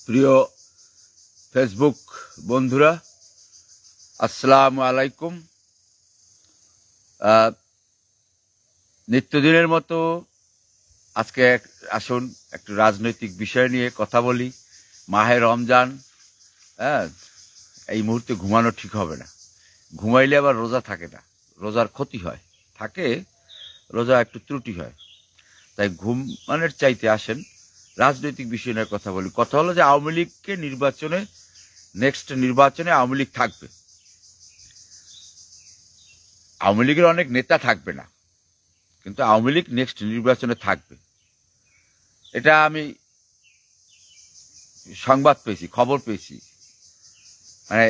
প্রিয় ফেসবুক বন্ধুরা, আসসালামু আলাইকুম। নিত্যদিনের মতো আজকে আসুন একটু রাজনৈতিক বিষয় নিয়ে কথা বলি। মাহে রমজান, এই মুহূর্তে ঘুমানো ঠিক হবে না। ঘুমাইলে আবার রোজা থাকে না, রোজার ক্ষতি হয়, থাকে রোজা একটু ত্রুটি হয়। তাই ঘুমানোর চাইতে আসেন রাজনৈতিক বিষয় নিয়ে কথা বলি। কথা হলো যে আওয়ামী লীগকে নেক্সট নির্বাচনে আওয়ামী লীগ থাকবে। আওয়ামী লীগের অনেক নেতা থাকবে না, কিন্তু আওয়ামী লীগ নেক্সট নির্বাচনে থাকবে। এটা আমি সংবাদ পেয়েছি, খবর পেয়েছি, মানে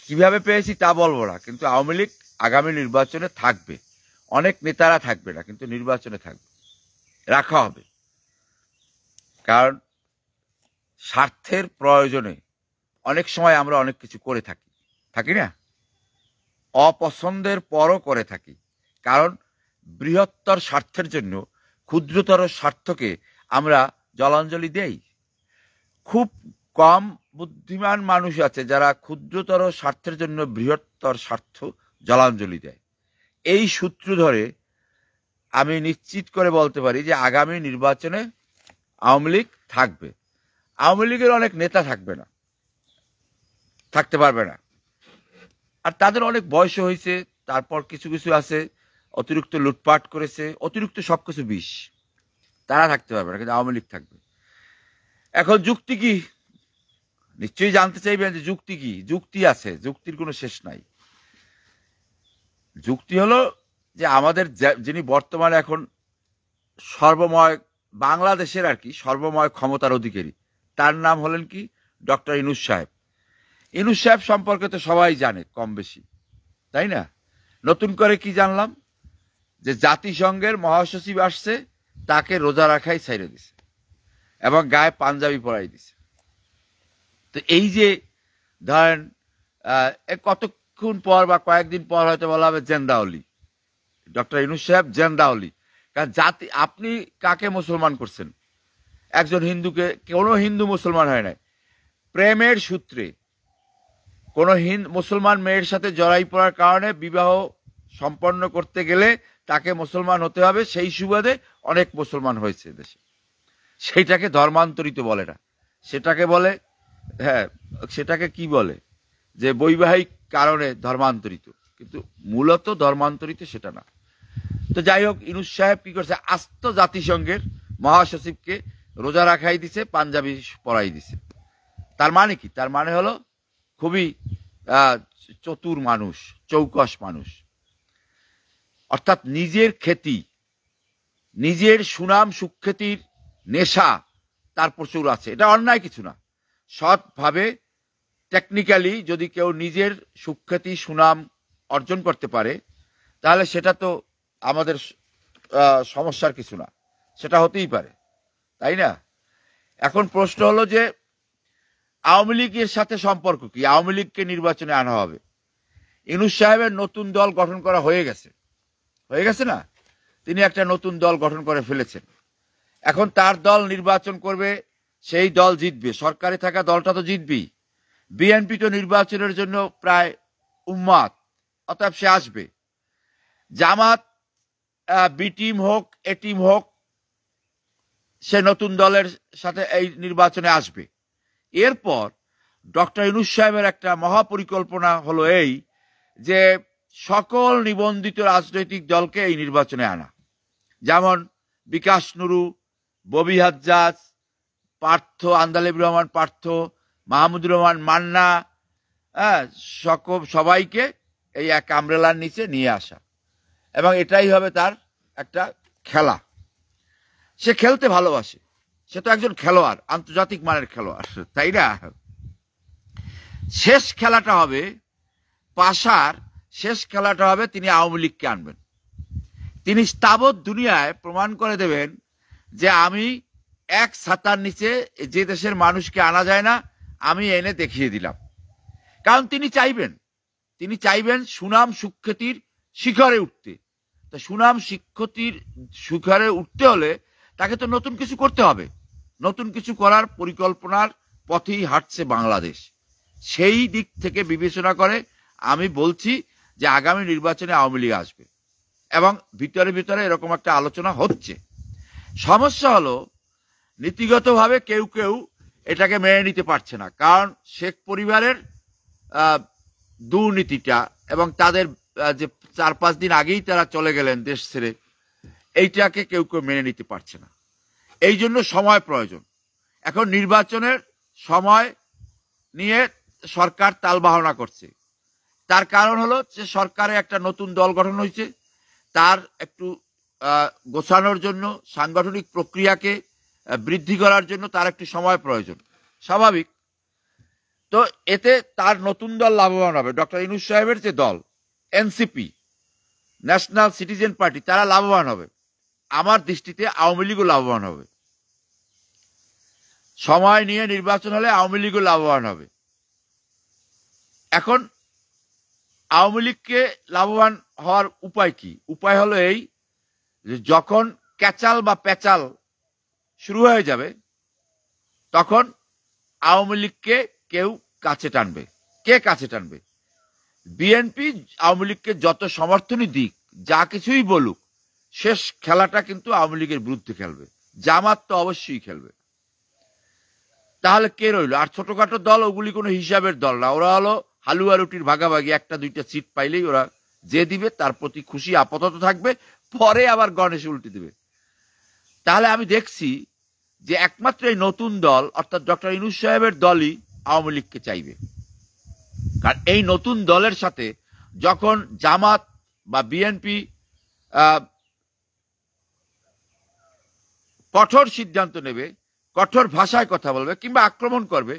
কিভাবে পেয়েছি তা বলবো না, কিন্তু আওয়ামী লীগ আগামী নির্বাচনে থাকবে। অনেক নেতারা থাকবে না, কিন্তু নির্বাচনে থাকবে, রাখা হবে। কারণ স্বার্থের প্রয়োজনে অনেক সময় আমরা অনেক কিছু করে থাকি না, অপছন্দের পরও করে থাকি। কারণ বৃহত্তর স্বার্থের জন্য ক্ষুদ্রতর স্বার্থকে আমরা জলাঞ্জলি দেই। খুব কম বুদ্ধিমান মানুষ আছে যারা ক্ষুদ্রতর স্বার্থের জন্য বৃহত্তর স্বার্থ জলাঞ্জলি দেয়। এই সূত্র ধরে আমি নিশ্চিত করে বলতে পারি যে আগামী নির্বাচনে আওয়ামী লীগ থাকবে। আওয়ামী লীগের অনেক নেতা থাকবে না, থাকতে পারবে না, আর তাদের অনেক বয়স হয়েছে। তারপর কিছু কিছু আছে অতিরিক্ত লুটপাট করেছে, অতিরিক্ত সবকিছু বিষ, তারা থাকতে পারবে না, কিন্তু আওয়ামী লীগ থাকবে। এখন যুক্তি কি? নিশ্চয়ই জানতে চাইবেন যে যুক্তি কি? যুক্তি আছে, যুক্তির কোনো শেষ নাই। যুক্তি হলো যে আমাদের যিনি বর্তমানে এখন সর্বময় বাংলাদেশের সর্বময় ক্ষমতার অধিকারী, তার নাম হলেন কি? ডক্টর ইউনূস সাহেব। ইউনূস সাহেব সম্পর্কে তো সবাই জানে কম বেশি, তাই না? নতুন করে কি জানলাম? যে জাতিসংঘের মহাসচিব আসছে, তাকে রোজা রাখাই ছাইড়ে দিছে এবং গায়ে পাঞ্জাবি পরাই দিছে। তো এই যে ধরেন কতক্ষণ পর বা কয়েকদিন পর হয়তো বলা হবে জেন্দাওলি, ডক্টর ইউনূস সাহেব জেন্দাওলি। কারণ আপনি কাকে মুসলমান করছেন? একজন হিন্দুকে। কোনো হিন্দু মুসলমান হয় নাই। প্রেমের সূত্রে কোনো মুসলমান মেয়ের সাথে জড়াই পড়ার কারণে বিবাহ সম্পন্ন করতে গেলে তাকে মুসলমান হতে হবে। সেই সুবাদে অনেক মুসলমান হয়েছে দেশে। সেইটাকে ধর্মান্তরিত বলে না, সেটাকে বলে সেটাকে কি বলে? যে বৈবাহিক কারণে ধর্মান্তরিত, কিন্তু মূলত ধর্মান্তরিত সেটা না। তো যাই হোক, ইউনূস সাহেব কি করছে? আস্ত জাতিসংঘের মহাসচিবকে রোজা রাখাই দিছে, পাঞ্জাবি পরাই দিছে। তার মানে কি? তার মানে হলো খুবই চতুর মানুষ, চৌকস মানুষ। অর্থাৎ নিজের খ্যাতি, নিজের সুনাম সুখ্যাতির নেশা তার প্রচুর আছে। এটা অন্যায় কিছু না। সৎভাবে টেকনিক্যালি যদি কেউ নিজের সুখ্যাতি সুনাম অর্জন করতে পারে, তাহলে সেটা তো আমাদের সমস্যার কিছু না, সেটা হতেই পারে, তাই না? এখন প্রশ্ন হলো যে আওয়ামী লীগের সাথে সম্পর্ক কি? আওয়ামী লীগকে নির্বাচনে আনা হবে। ইউনূস সাহেবের নতুন দল গঠন করা হয়ে গেছে না? তিনি একটা নতুন দল গঠন করে ফেলেছেন। এখন তার দল নির্বাচন করবে, সেই দল জিতবে। সরকারে থাকা দলটা তো জিতবেই। বিএনপি তো নির্বাচনের জন্য প্রায় উন্মাদ, অতএব সে আসবে। জামাত বি টিম হোক, এ টিম হোক, সে নতুন দলের সাথে এই নির্বাচনে আসবে। এরপর ডক্টর ইউনূস সাহেবের একটা মহাপরিকল্পনা হলো এই যে সকল নিবন্ধিত রাজনৈতিক দলকে এই নির্বাচনে আনা। যেমন বিকাশ নুরু, ববি হাজ্জাজ, পার্থ, আন্দালিব রহমান পার্থ, মাহমুদুর রহমান মান্না, সবাইকে এই এক আমব্রেলার নিচে নিয়ে আসা, এবং এটাই হবে তার একটা খেলা। সে খেলতে ভালোবাসে, সে তো একজন খেলোয়াড়, আন্তর্জাতিক মানের খেলোয়াড়, তাই না? শেষ খেলাটা হবে তিনি আওয়ামী লীগকে আনবেন। তিনি স্থাবর দুনিয়ায় প্রমাণ করে দেবেন যে আমি এক ছাতার নিচে যে দেশের মানুষকে আনা যায় না, আমি এনে দেখিয়ে দিলাম। কারণ তিনি চাইবেন সুনাম সুখ্যাতির শিখরে উঠতে। তো সুনাম সুখ্যাতির শিখরে উঠতে হলে তাকে তো নতুন কিছু করতে হবে। নতুন কিছু করার পরিকল্পনার পথেই হাঁটছে বাংলাদেশ। সেই দিক থেকে বিবেচনা করে আমি বলছি যে আগামী নির্বাচনে আওয়ামী লীগ আসবে, এবং ভিতরে ভিতরে এরকম একটা আলোচনা হচ্ছে। সমস্যা হলো নীতিগতভাবে কেউ কেউ এটাকে মেনে নিতে পারছে না, কারণ শেখ পরিবারের দুর্নীতিটা এবং তাদের যে 4-5 দিন আগেই তারা চলে গেলেন দেশ ছেড়ে, এইটাকে কেউ কেউ মেনে নিতে পারছে না। এই জন্য সময় প্রয়োজন। এখন নির্বাচনের সময় নিয়ে সরকার তালবাহনা করছে। তার কারণ হলো যে সরকারে একটা নতুন দল গঠন হয়েছে, তার একটু গোছানোর জন্য, সাংগঠনিক প্রক্রিয়াকে বৃদ্ধি করার জন্য তার একটু সময় প্রয়োজন, স্বাভাবিক। তো এতে তার নতুন দল লাভবান হবে। ডক্টর ইউনূস সাহেবের যে দল এনসিপি, ন্যাশনাল সিটিজেন পার্টি, তারা লাভবান হবে। আমার দৃষ্টিতে আওয়ামী লীগও লাভবান হবে। সময় নিয়ে নির্বাচন হলে আওয়ামী লীগও লাভবান হবে। এখন আওয়ামী লীগকে লাভবান হওয়ার উপায় কি? উপায় হলো এই যে যখন ক্যাচাল বা প্যাচাল শুরু হয়ে যাবে, তখন আওয়ামী লীগকে কেউ কাছে টানবে। কে কাছে টানবে? বিএনপি আওয়ামী লীগকে যত সমর্থনই দিক, যা কিছুই বলুক, শেষ খেলাটা কিন্তু আওয়ামী লীগের বিরুদ্ধে খেলবে। জামাত তো অবশ্যই খেলবে। তাহলে কে রইল? আর ছোটখাটো দল, ওগুলি কোনো হিসাবের দল না। ওরা হলো হালুয়া রুটির ভাগাভাগি, 1-2টা সিট পাইলেই ওরা যে দিবে তার প্রতি খুশি আপাতত থাকবে, পরে আবার গণেশ উল্টে দিবে। তাহলে আমি দেখছি যে একমাত্র এই নতুন দল অর্থাৎ ডক্টর ইউনূস সাহেবের দলই আওয়ামী লীগকে চাইবে। কারণ এই নতুন দলের সাথে যখন জামাত বা বিএনপি কঠোর সিদ্ধান্ত নেবে, কঠোর ভাষায় কথা বলবে, কিংবা আক্রমণ করবে,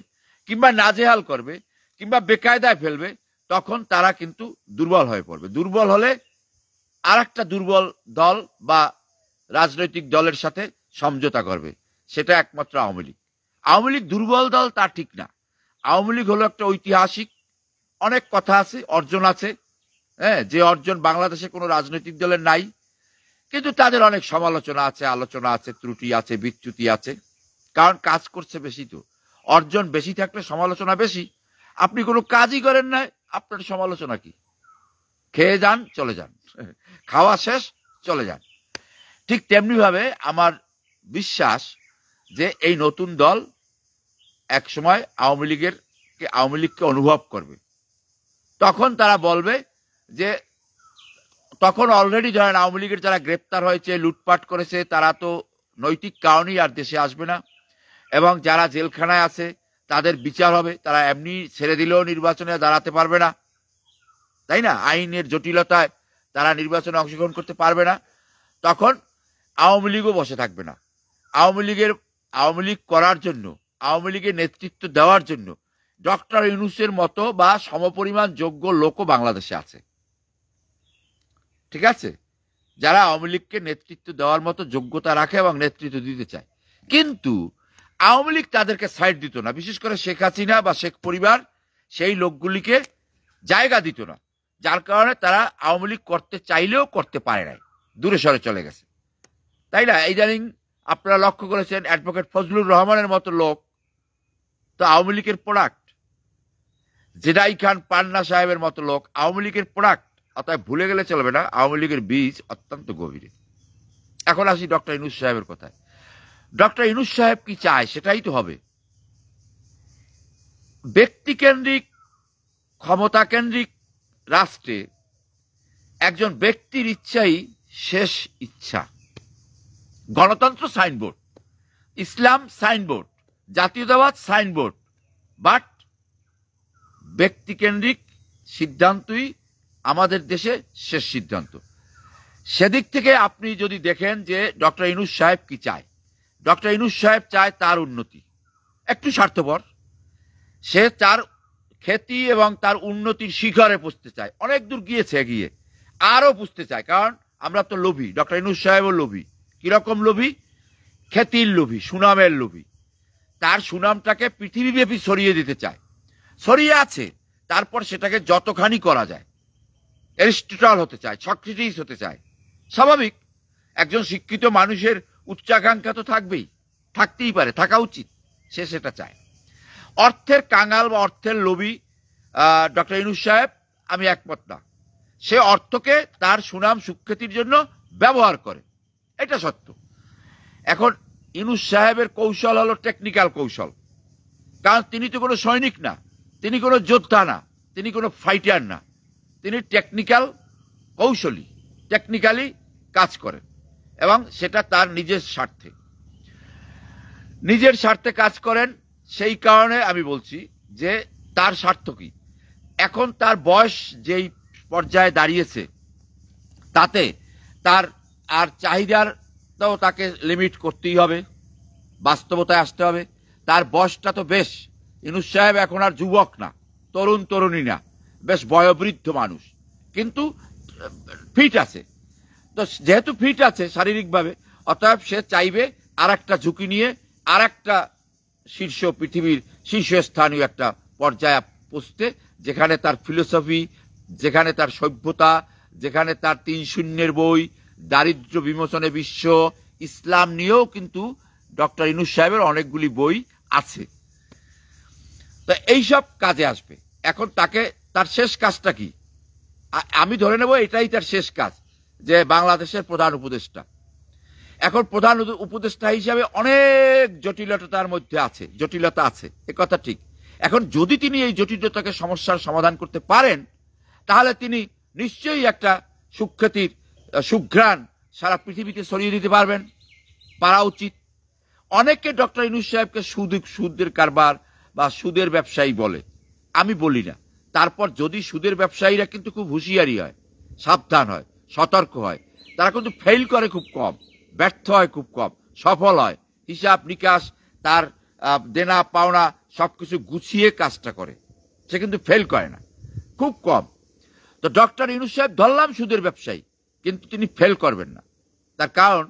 কিংবা নাজেহাল করবে, কিংবা বেকায়দায় ফেলবে, তখন তারা কিন্তু দুর্বল হয়ে পড়বে। দুর্বল হলে আর একটা দুর্বল দল বা রাজনৈতিক দলের সাথে সমঝোতা করবে, সেটা একমাত্র আওয়ামী লীগ। আওয়ামী লীগ দুর্বল দল তা ঠিক না। আওয়ামী লীগ হলো একটা ঐতিহাসিক, অনেক কথা আছে, অর্জন আছে, হ্যাঁ, যে অর্জন বাংলাদেশে কোনো রাজনৈতিক দলের নাই। কিন্তু তাদের অনেক সমালোচনা আছে, আলোচনা আছে, ত্রুটি আছে, বিচ্যুতি আছে, কারণ কাজ করছে বেশি। তো অর্জন বেশি থাকলে সমালোচনা বেশি। আপনি কোনো কাজই করেন না, আপনার সমালোচনা কি? খেয়ে যান, চলে যান, খাওয়া শেষ, চলে যান। ঠিক তেমনি ভাবে আমার বিশ্বাস যে এই নতুন দল একসময় আওয়ামী লীগকে অনুভব করবে। তখন তারা বলবে যে, তখন অলরেডি ধরেন আওয়ামী লীগের যারা গ্রেপ্তার হয়েছে, লুটপাট করেছে, তারা তো নৈতিক কারণেই আর দেশে আসবে না, এবং যারা জেলখানায় আছে তাদের বিচার হবে। তারা এমনি ছেড়ে দিলেও নির্বাচনে দাঁড়াতে পারবে না, তাই না? আইনের জটিলতায় তারা নির্বাচনে অংশগ্রহণ করতে পারবে না। তখন আওয়ামী লীগও বসে থাকবে না। আওয়ামী লীগ করার জন্য, আওয়ামী লীগের নেতৃত্ব দেওয়ার জন্য ডক্টর ইউনূসের মতো বা সমপরিমাণ যোগ্য লোকও বাংলাদেশে আছে, ঠিক আছে, যারা আওয়ামী লীগকে নেতৃত্ব দেওয়ার মতো যোগ্যতা রাখে এবং নেতৃত্ব দিতে চায়। কিন্তু আওয়ামী লীগ তাদেরকে সাইড দিত না। বিশেষ করে শেখ হাসিনা বা শেখ পরিবার সেই লোকগুলিকে জায়গা দিত না, যার কারণে তারা আওয়ামী লীগ করতে চাইলেও করতে পারে নাই, দূরে সরে চলে গেছে, তাই না? ইদানিং আপনারা লক্ষ্য করেছেন অ্যাডভোকেট ফজলুর রহমানের মতো লোক তো আওয়ামী লীগের প্রোডাক্ট, জেদাই খান পান্না সাহেবের মতো লোক আওয়ামী লীগের প্রোডাক্ট। অতএব ভুলে গেলে চলবে না, আওয়ামী লীগের বীজ অত্যন্ত গভীরে। এখন আসি ডক্টর ইউনূস সাহেবের কথায়। ডক্টর ইউনূস সাহেব কি চায়? সেটাই তো হবে। ব্যক্তিকেন্দ্রিক, ক্ষমতা কেন্দ্রিক রাষ্ট্রে একজন ব্যক্তির ইচ্ছাই শেষ ইচ্ছা। গণতন্ত্র সাইনবোর্ড, ইসলাম সাইনবোর্ড, জাতীয়তাবাদ সাইনবোর্ড, বাট ব্যক্তিকেন্দ্রিক সিদ্ধান্তই আমাদের দেশে শেষ সিদ্ধান্ত। সেদিক থেকে আপনি যদি দেখেন যে ডক্টর ইউনূস সাহেব কি চায়, ডক্টর ইউনূস সাহেব চায় তার উন্নতি। একটু স্বার্থপর, সে তার খ্যাতি এবং তার উন্নতির শিখরে পৌঁছতে চায়। অনেক দূর গিয়েছে, এগিয়ে আরও পুষতে চায়। কারণ আমরা তো লোভী, ডক্টর ইউনূস সাহেবও লোভী। কিরকম লোভী? খ্যাতির লোভী, সুনামের লোভী। তার সুনামটাকে পৃথিবীব্যাপী ছড়িয়ে দিতে চায়, ছড়িয়ে আছে, তারপর সেটাকে যতখানি করা যায়। অ্যারিস্টটল হতে চায়, সক্রেটিস হতে চায়, স্বাভাবিক। একজন শিক্ষিত মানুষের উচ্চাকাঙ্ক্ষা তো থাকবেই, থাকতেই পারে, থাকা উচিত, সে সেটা চায়। অর্থের কাঙাল বা অর্থের লোভী ডক্টর ইউনূস সাহেব আমি একমত না। সে অর্থকে তার সুনাম সুখ্যাতির জন্য ব্যবহার করে, এটা সত্য। এখন ইউনূস সাহেবের কৌশল হলো টেকনিক্যাল কৌশল, কারণ তিনি তো কোনো সৈনিক না, তিনি কোনো যোদ্ধা না, তিনি কোনো ফাইটার না, তিনি টেকনিক্যাল কৌশলী, টেকনিক্যালি কাজ করেন এবং সেটা তার নিজের স্বার্থে কাজ করেন। সেই কারণে আমি বলছি যে তার স্বার্থ কি, এখন তার বয়স যেই পর্যায়ে দাঁড়িয়েছে তাতে তার আর চাহিদারটাও তাকে লিমিট করতেই হবে, বাস্তবতায় আসতে হবে। তার বয়সটা তো বেশ, ইউনূস সাহেব এখন আর যুবক না, তরুণ তরুণী না, বেশ বয়োবৃদ্ধ মানুষ, কিন্তু ফিট আছে। তো যেহেতু ফিট আছে শারীরিকভাবে, অতএব সে চাইবে আর একটা ঝুঁকি নিয়ে আর একটা পৃথিবীর শীর্ষস্থানীয় একটা পর্যায়ে পৌঁছতে, যেখানে তার ফিলোসফি, যেখানে তার সভ্যতা, যেখানে তার ৩ শূন্যের বই, দারিদ্র্য বিমোচনে বিশ্ব, ইসলাম নিয়েও কিন্তু ডক্টর ইউনূস সাহেবের অনেকগুলি বই আছে। তো এইসব কাজে আসবে। এখন তার শেষ কাজটা কি, আমি ধরে নেব এটাই তার শেষ কাজ, যে বাংলাদেশের প্রধান উপদেষ্টা। এখন প্রধান উপদেষ্টা হিসাবে অনেক জটিলতা আছে, কথা ঠিক। এখন যদি তিনি এই জটিলতাকে সমস্যার সমাধান করতে পারেন, তাহলে তিনি নিশ্চয়ই একটা সুখ্যাতির সুঘ্রাণ সারা পৃথিবীতে ছড়িয়ে দিতে পারা উচিত। অনেকে ডক্টর ইউনূস সাহেবকে সুদের কারবার বা সুদের ব্যবসায়ী বলে, আমি বলি না। তারপর যদি সুদের ব্যবসায়ীরা কিন্তু খুব হুঁশিয়ারি হয়, সাবধান হয়, সতর্ক হয়, তারা কিন্তু ফেল করে খুব কম, ব্যর্থ হয় খুব কম, সফল হয়। হিসাব নিকাশ, তার দেনা পাওনা সবকিছু গুছিয়ে কাজটা করে, সে কিন্তু ফেল করে না, খুব কম। তো ডক্টর ইউনূস সাহেব ধরলাম সুদের ব্যবসায়ী, কিন্তু তিনি ফেল করবেন না। তার কারণ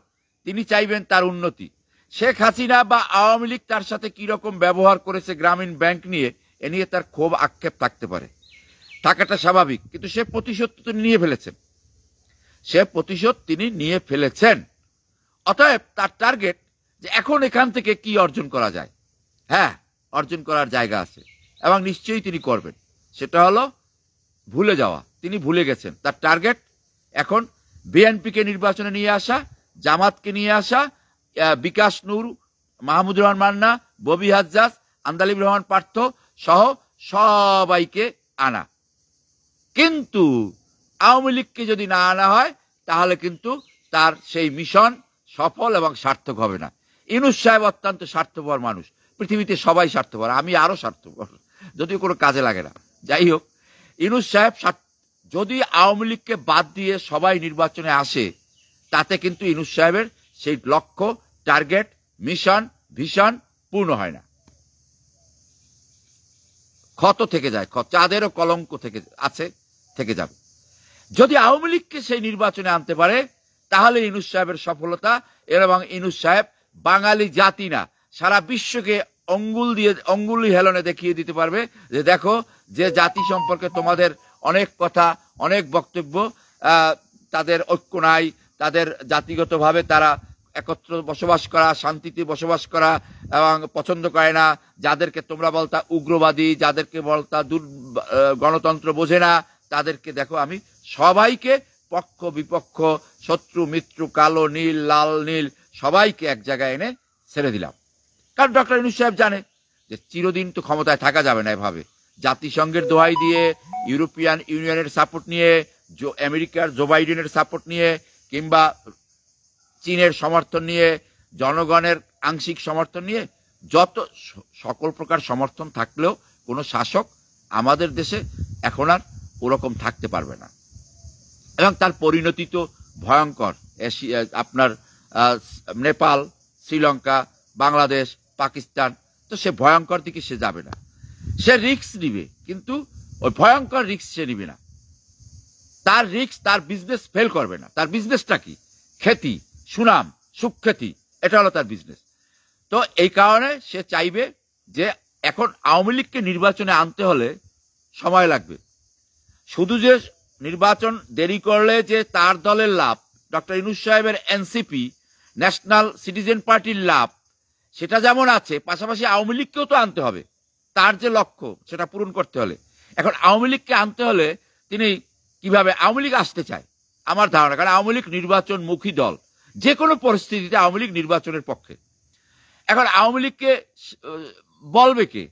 তিনি চাইবেন তার উন্নতি। শেখ হাসিনা বা আওয়ামী লীগ তার সাথে কি রকম ব্যবহার করেছে গ্রামীণ ব্যাংক নিয়ে, এ নিয়ে তার ক্ষোভ আক্ষেপ থাকতে পারে, থাকাটা স্বাভাবিক। কিন্তু সে প্রতিশোধ তিনি নিয়ে ফেলেছেন। অতএব তার টার্গেট যে এখন এখান থেকে কি অর্জন করা যায়। হ্যাঁ, অর্জন করার জায়গা আছে এবং নিশ্চয়ই তিনি করবেন। সেটা হলো ভুলে যাওয়া। তিনি ভুলে গেছেন তার টার্গেট এখন বিএনপিকে নির্বাচনে নিয়ে আসা, জামাতকে নিয়ে আসা, বিকাশ নূর, মাহমুদুর রহমান মান্না, ববি হাজ্জাজ, আন্দালিব রহমান পার্থ সহ সবাইকে আনা। কিন্তু আওয়ামী লীগকে যদি না আনা হয়, তাহলে কিন্তু তার সেই মিশন সফল এবং সার্থক হবে না। ইউনূস সাহেব অত্যন্ত স্বার্থপর মানুষ, পৃথিবীতে সবাই স্বার্থপর, আমি আরো স্বার্থপর, যদিও কোনো কাজে লাগে না। যাই হোক, ইউনূস সাহেব যদি আওয়ামী লীগকে বাদ দিয়ে সবাই নির্বাচনে আসে, তাতে কিন্তু ইউনূস সাহেবের সেই লক্ষ্য, টার্গেট, মিশন, ভিশন পূর্ণ হয় না, ক্ষত থেকে যায়, চাঁদেরও কলঙ্ক থেকে যাবে। যদি আওয়ামী লীগকে সেই নির্বাচনে আনতে পারে, তাহলে ইউনূস সাহেবের সফলতা। এবং ইউনূস সাহেব বাঙালি জাতি না, সারা বিশ্বকে অঙ্গুলি হেলনে দেখিয়ে দিতে পারবে যে দেখো, যে জাতি সম্পর্কে তোমাদের অনেক কথা, অনেক বক্তব্য, তাদের ঐক্য নাই, তাদের জাতিগতভাবে তারা একত্র বসবাস করা, শান্তিতে বসবাস করা এবং পছন্দ করে না, যাদেরকে তোমরা বলতা উগ্রবাদী, যাদেরকে বলতা গণতন্ত্র বোঝে না, তাদেরকে দেখো আমি সবাইকে, পক্ষ বিপক্ষ, শত্রু মিত্র, কালো নীল, লাল নীল, সবাইকে এক জায়গায় এনে ছেড়ে দিলাম। কারণ ডক্টর ইউনূস সাহেব জানে যে চিরদিন তো ক্ষমতায় থাকা যাবে না এভাবে। জাতিসংঘের দোহাই দিয়ে, ইউরোপিয়ান ইউনিয়নের সাপোর্ট নিয়ে, আমেরিকার জো বাইডেনের সাপোর্ট নিয়ে, কিংবা চীনের সমর্থন নিয়ে, জনগণের আংশিক সমর্থন নিয়ে, সকল প্রকার সমর্থন থাকলেও কোনো শাসক আমাদের দেশে এখন আর ওরকম থাকতে পারবে না। এবং তার পরিণতি তো ভয়ঙ্কর। আপনার নেপাল, শ্রীলঙ্কা, বাংলাদেশ, পাকিস্তান, তো সে ভয়ঙ্কর দিকে সে যাবে না। সে রিস্ক নিবে, কিন্তু ওই ভয়ঙ্কর রিস্ক সে নিবে না। তার বিজনেস ফেল করবে না। তার বিজনেসটা কি? খ্যাতি, সুনাম, সুখ্যাতি, এটা হলো তার বিজনেস। তো এই কারণে সে চাইবে যে এখন আওয়ামী লীগকে নির্বাচনে আনতে হলে সময় লাগবে। শুধু যে নির্বাচন দেরি করলে যে তার দলের লাভ, ডক্টর ইউনূস সাহেবের এনসিপি, ন্যাশনাল সিটিজেন পার্টির লাভ, সেটা যেমন আছে, পাশাপাশি আওয়ামী লীগকেও তো আনতে হবে। তার যে লক্ষ্য সেটা পূরণ করতে হলে এখন আওয়ামী লীগকে আনতে হলে তিনি কিভাবে আওয়ামী লীগ আসতে চায় আমার ধারণা, কারণ আওয়ামী লীগ নির্বাচনমুখী দল, যে কোনো পরিস্থিতিতে আওয়ামী লীগ নির্বাচনের পক্ষে। এখন আওয়ামী লীগকে বলবে কে?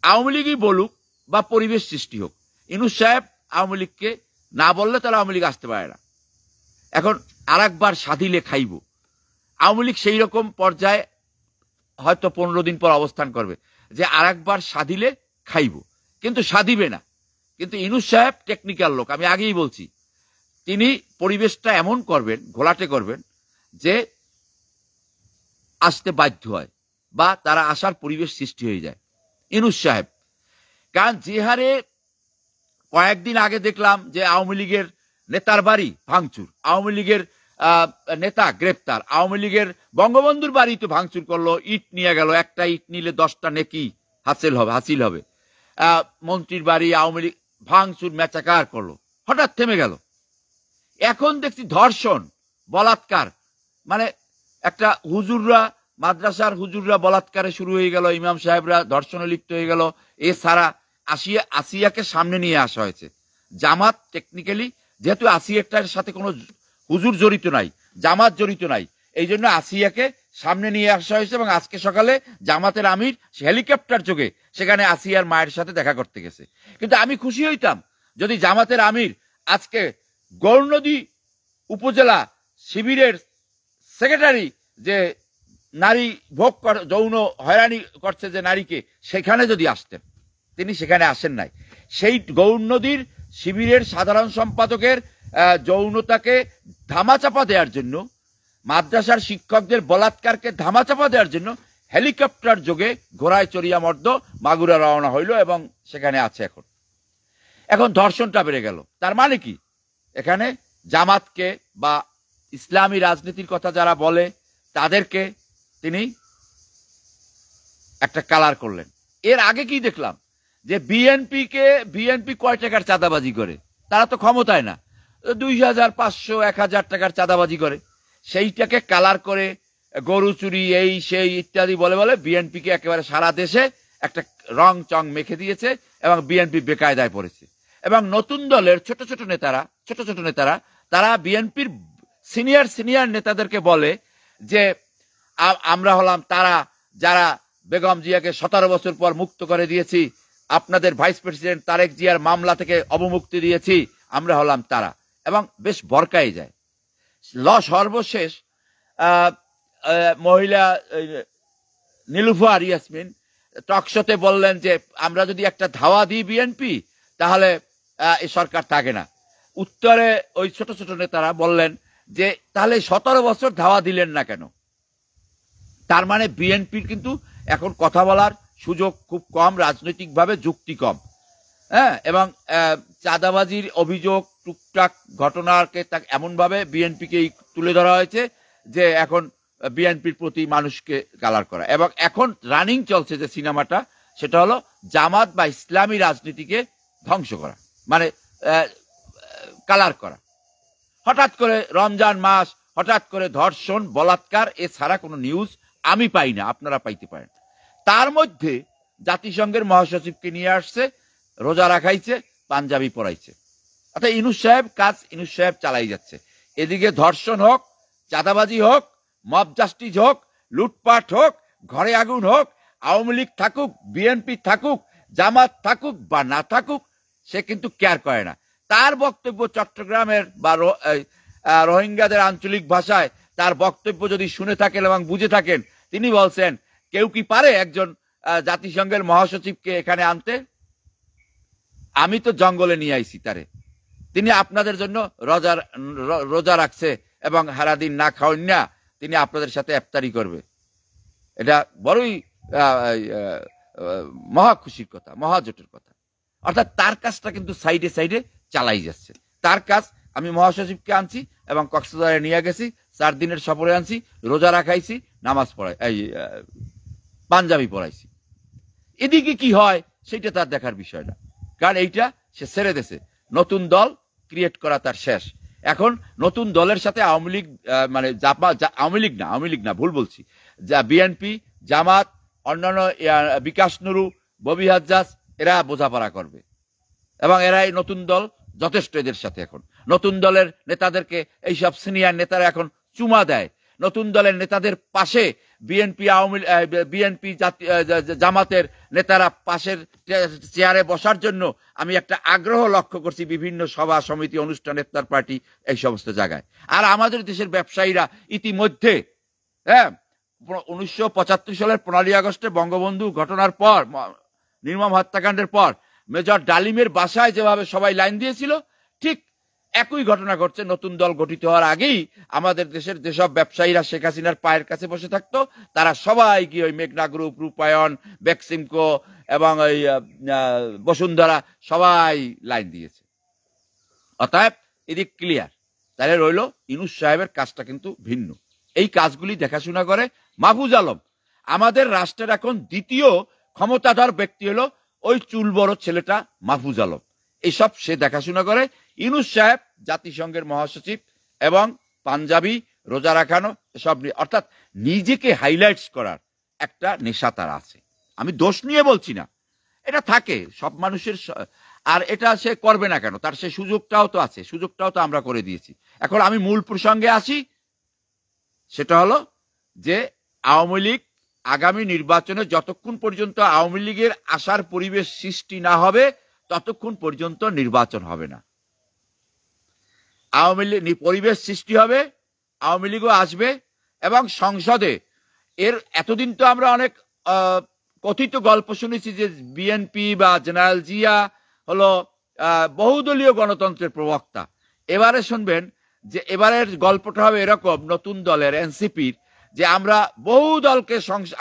আওয়ামী লীগই বলুক বা পরিবেশ সৃষ্টি হোক, ইউনূস সাহেব আওয়ামী লীগকে না বললে তাহলে আওয়ামী লীগ আসতে পারে না। এখন আরেকবার সাধিলে খাইব, আওয়ামী লীগ সেই রকম পর্যায়ে হয়তো 15 দিন পর অবস্থান করবে যে আরেকবার সাধিলে খাইব, কিন্তু সাধিবে না। কিন্তু ইউনূস সাহেব টেকনিক্যাল লোক, আমি আগেই বলছি, তিনি পরিবেশটা এমন করবেন, ঘোলাটে করবেন যে আসতে বাধ্য হয় বা তারা আসার পরিবেশ সৃষ্টি হয়ে যায় ইউনূস সাহেব। কারণ যে হারে কয়েকদিন আগে দেখলাম যে আওয়ামী লীগের নেতার বাড়ি ভাঙচুর, আওয়ামী লীগের নেতা গ্রেপ্তার, আওয়ামী লীগের বঙ্গবন্ধুর বাড়ি তো ভাঙচুর করলো, ইট নিয়ে গেল, একটা ইট নিলে 10টা নেকি হাসিল হবে। মন্ত্রীর বাড়ি আওয়ামী লীগ ভাঙচুর মেচাকার করলো, হঠাৎ থেমে গেল। এখন দেখছি ধর্ষণ, বলাৎকার, মানে একটা হুজুররা, মাদ্রাসার হুজুররা বলাৎকারে শুরু হয়ে গেল, ইমাম সাহেবরা ধর্ষণে লিপ্ত হয়ে গেল। এছাড়া আসিয়াকে সামনে নিয়ে আসা হয়েছে। জামাত টেকনিক্যালি যেহেতু আসিয়াটার সাথে কোনো হুজুর জড়িত নাই, জামাত জড়িত নাই, এই জন্য আসিয়াকে সামনে নিয়ে আসা হয়েছে। এবং আজকে সকালে জামাতের আমির হেলিকপ্টার যোগে সেখানে আসিয়ার মায়ের সাথে দেখা করতে গেছে। কিন্তু আমি খুশি হইতাম যদি জামাতের আমির আজকে গৌরনদী উপজেলা শিবিরের সেক্রেটারি যে নারী ভোগ যৌন হয়রানি করছে যে নারীকে, সেখানে যদি আসতেন। তিনি সেখানে আসেন নাই। সেই গৌরনদীর শিবিরের সাধারণ সম্পাদকের যৌনতাকে ধামাচাপা দেওয়ার জন্য, মাদ্রাসার শিক্ষকদের বলাৎকারকে ধামাচাপা দেওয়ার জন্য হেলিকপ্টার যোগে ঘোড়ায় চড়িয়া মর্দ মাগুরা রওনা হইল এবং সেখানে আছে। এখন ধর্ষণটা বেড়ে গেল। তার মানে কি? এখানে জামাতকে বা ইসলামী রাজনীতির কথা যারা বলে তাদেরকে তিনি একটা কালার করলেন। এর আগে কি দেখলাম যে বিএনপি কয় টাকার চাঁদাবাজি করে, তারা তো ক্ষমতায় না, 2000, 500, 1000 টাকার চাঁদাবাজি করে, সেইটাকে কালার করে গরু চুরি এই সেই ইত্যাদি বলে বলে বিএনপিকে একেবারে সারা দেশে একটা রং চং মেখে দিয়েছে এবং বিএনপি বেকায়দায় পড়েছে। এবং নতুন দলের ছোট ছোট নেতারা তারা বিএনপির সিনিয়র নেতাদেরকে বলে যে আমরা হলাম তারা যারা বেগম জিয়াকে 17 বছর পর মুক্ত করে দিয়েছি, আপনাদের ভাইস প্রেসিডেন্ট তারেক জিয়ার মামলা থেকে অবমুক্তি দিয়েছি, আমরা হলাম তারা, এবং বেশ বরকায় যায়। সর্বশেষ মহিলা নীলুফার ইয়াসমিন টকশোতে বললেন যে আমরা যদি একটা ধাওয়া দিই বিএনপি তাহলে এই সরকার থাকে না। উত্তরে ওই ছোট ছোট নেতারা বললেন যে তাহলে 17 বছর ধাওয়া দিলেন না কেন? তার মানে বিএনপির কিন্তু এখন কথা বলার সুযোগ খুব কম, রাজনৈতিকভাবে যুক্তি কম। হ্যাঁ, এবং চাঁদাবাজির অভিযোগ টুকটাক ঘটনাকে এমনভাবে বিএনপিকে তুলে ধরা হয়েছে যে এখন বিএনপির প্রতি মানুষকে কালার করা। এবং এখন রানিং চলছে যে সিনেমাটা, সেটা হলো জামাত বা ইসলামী রাজনীতিকে ধ্বংস করা, মানে কালার করা। হঠাৎ করে রমজান মাস, হঠাৎ করে ধর্ষণ, বলাৎকার, এছাড়া কোনো নিউজ আমি পাই না, আপনারা পাইতে পারেন। তার মধ্যে জাতিসংঘের মহাসচিবকে নিয়ে আসছে, রোজা রাখাইছে, পাঞ্জাবি পরাইছে। অর্থাৎ ইউনূস সাহেব চালাই যাচ্ছে। এদিকে ধর্ষণ হোক, চাঁদাবাজি হোক, মব জাস্টিস হোক, লুটপাট হোক, ঘরে আগুন হোক, আওয়ামী লীগ থাকুক, বিএনপি থাকুক, জামাত থাকুক বা না থাকুক, সে কিন্তু কেয়ার করে না। তার বক্তব্য চট্টগ্রামের বা রোহিঙ্গাদের আঞ্চলিক ভাষায় তার বক্তব্য যদি শুনে থাকেন এবং বুঝে থাকেন, তিনি বলছেন কেউ কি পারে একজন জাতিসংঘের মহাসচিবকে এখানে আনতে? আমি তো জঙ্গলে নিয়ে আইছি তারে, তিনি আপনাদের জন্য রোজা রাখছে এবং সারাদিন না খাওয়ান না তিনি আপনাদের সাথে ইফতারি করবে। এটা বড়ই মহা খুশির কথা, মহাজোটের কথা। অর্থাৎ তার কাজটা কিন্তু সাইডে চালাই যাচ্ছে। তার কাজ, আমি মহাসচিবকে আনছি এবং কক্সবাজারে নিয়ে গেছি, 4 দিনের সফরে আনছি, রোজা রাখাইছি, নামাজ পড়াই, পাঞ্জাবি পড়াইছি। এদিকে কি হয় সেটা তার দেখার বিষয় না, কারণ এইটা সে ছেড়ে দিয়েছে। নতুন দল ক্রিয়েট করা তার শেষ। এখন নতুন দলের সাথে আওয়ামী লীগ, মানে আওয়ামী লীগ না, ভুল বলছি, বিএনপি, জামাত, অন্যান্য বিকাশ নুরু, ববি হাজ্জাজ এরা বোঝাপড়া করবে এবং এরাই নতুন দল যথেষ্ট এদের সাথে। এখন নতুন দলের নেতাদেরকে এইসব সিনিয়র নেতারা এখন চুমা দেয়। নতুন দলের নেতাদের পাশে বিএনপি জামাতের নেতারা পাশের চেয়ারে বসার জন্য আমি একটা আগ্রহ লক্ষ্য করছি বিভিন্ন সভা সমিতি অনুষ্ঠান ইফতার পার্টি এই সমস্ত জায়গায়। আর আমাদের দেশের ব্যবসায়ীরা ইতিমধ্যে 1975 সালের 15 আগস্টে বঙ্গবন্ধু ঘটনার পর, নির্মম হত্যাকাণ্ডের পর মেজর ডালিমের বাসায় যেভাবে সবাই লাইন দিয়েছিল, ঠিক একই ঘটনা ঘটছে। নতুন দল গঠিত হওয়ার আগেই আমাদের দেশের যেসব ব্যবসায়ীরা শেখ হাসিনার পায়ের কাছে বসে থাকতো, তারা সবাই গিয়ে ওই মেঘনা গ্রুপ, রূপায়ণ, বেক্সিমকো এবং ওই বসুন্ধরা সবাই লাইন দিয়েছে। অতএব এদিক ক্লিয়ার। তাহলে রইল ইউনূস সাহেবের কাজটা কিন্তু ভিন্ন। এই কাজগুলি দেখাশোনা করে মাহফুজ আলম। আমাদের রাষ্ট্রের এখন দ্বিতীয় ক্ষমতাধর ব্যক্তি হলো ওই চুল বড় ছেলেটা মাহফুজ আলম। এইসব সে দেখাশোনা করে। ইউনূস সাহেব জাতিসংঘের মহাসচিব এবং পাঞ্জাবি, রোজা রাখানো এসব নিয়ে, অর্থাৎ নিজেকে হাইলাইটস করার একটা নেশা তার আছে। আমি দোষ নিয়ে বলছি না, এটা থাকে সব মানুষের। আর এটা সে করবে না কেন? তার সে সুযোগটাও তো আছে, সুযোগটাও তো আমরা করে দিয়েছি। এখন আমি মূল প্রসঙ্গে আসি। সেটা হলো যে আওয়ামী লীগ আগামী নির্বাচনে যতক্ষণ পর্যন্ত আওয়ামী লীগের আসার পরিবেশ সৃষ্টি না হবে ততক্ষণ পর্যন্ত নির্বাচন হবে না। আওয়ামী লীগ পরিবেশ সৃষ্টি হবে, আওয়ামী লীগও আসবে এবং সংসদে এতদিন তো আমরা অনেক কথিত গল্প শুনেছি যে বিএনপি বা জেনারেল জিয়া হলো বহুদলীয় গণতন্ত্রের প্রবক্তা। এবারে শুনবেন যে এবারের গল্পটা হবে এরকম, নতুন দলের এনসিপির, যে আমরা বহু দলকে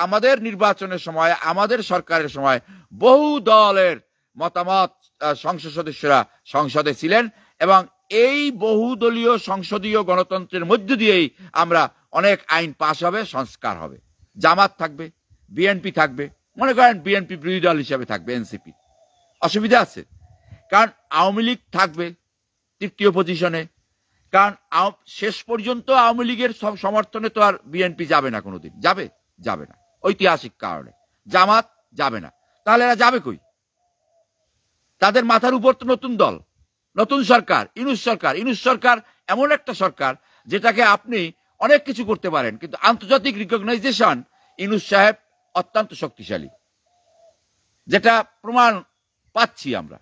আমাদের নির্বাচনের সময়, আমাদের সরকারের সময় বহু দলের মতামত সংসদ সদস্যরা সংসদে ছিলেন এবং এই বহুদলীয় সংসদীয় গণতন্ত্রের মধ্য দিয়েই আমরা অনেক আইন পাশ হবে, সংস্কার হবে। জামাত থাকবে, বিএনপি থাকবে, মনে করেন বিএনপি বিরোধী দল হিসাবে থাকবে এনসিপি, অসুবিধা আছে? কারণ আওয়ামী লীগ থাকবে তৃতীয় পজিশনে। কারণ শেষ পর্যন্ত আওয়ামী লীগের সমর্থনে তো আর বিএনপি যাবে না, কোনোদিন যাবে না ঐতিহাসিক কারণে। জামাত যাবে না, তাহলে এরা যাবে কই? তাদের মাথার উপর তো নতুন দল, নতুন সরকার, ইউনূস সরকার। ইউনূস সরকার এমন একটা সরকার যেটাকে আপনি অনেক কিছু করতে পারেন, কিন্তু আন্তর্জাতিক রিকগনাইজেশন ইউনূস সাহেব অত্যন্ত শক্তিশালী, যেটা প্রমাণ পাচ্ছি আমরা।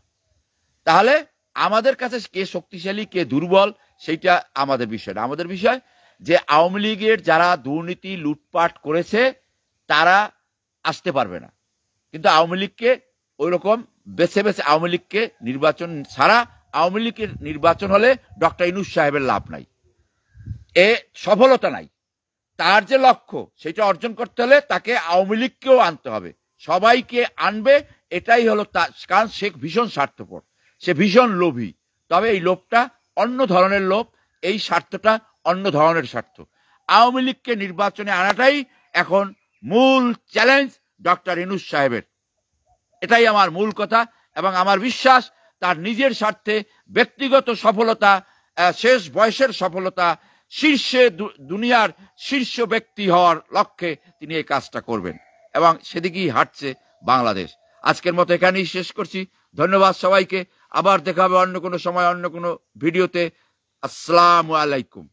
তাহলে আমাদের কাছে কে শক্তিশালী কে দুর্বল সেইটা আমাদের বিষয় না। আমাদের বিষয় যে আওয়ামী লীগের যারা দুর্নীতি লুটপাট করেছে তারা আসতে পারবে না, কিন্তু আওয়ামী লীগকে ওই রকম বেছে বেছে আওয়ামী লীগকে নির্বাচন ছাড়া আওয়ামী লীগের নির্বাচন হলে ডক্টর ইউনূস সাহেবের লাভ নাই, সফলতা নাই। তার যে লক্ষ্য সেটা অর্জন করতে হলে তাকে আওয়ামী লীগকেও আনতে হবে, সবাইকে আনবে। এটাই হলো তার, কারণ সে ভীষণ স্বার্থপর, সে ভীষণ লোভী। তবে এই লোভটা অন্য ধরনের লোভ, এই স্বার্থটা অন্য ধরনের স্বার্থ। আওয়ামী লীগকে নির্বাচনে আনাটাই এখন মূল চ্যালেঞ্জ ডক্টর ইউনূস সাহেবের। এটাই আমার মূল কথা এবং আমার বিশ্বাস তার নিজের স্বার্থে, ব্যক্তিগত সফলতা, শেষ বয়সের সফলতা, শীর্ষে দুনিয়ার শীর্ষ ব্যক্তি হওয়ার লক্ষ্যে তিনি এই কাজটা করবেন এবং সেদিকেই হাঁটছে বাংলাদেশ। আজকের মতো এখানেই শেষ করছি। ধন্যবাদ সবাইকে। আবার দেখা হবে অন্য কোনো সময়, অন্য কোনো ভিডিওতে। আসসালামু আলাইকুম।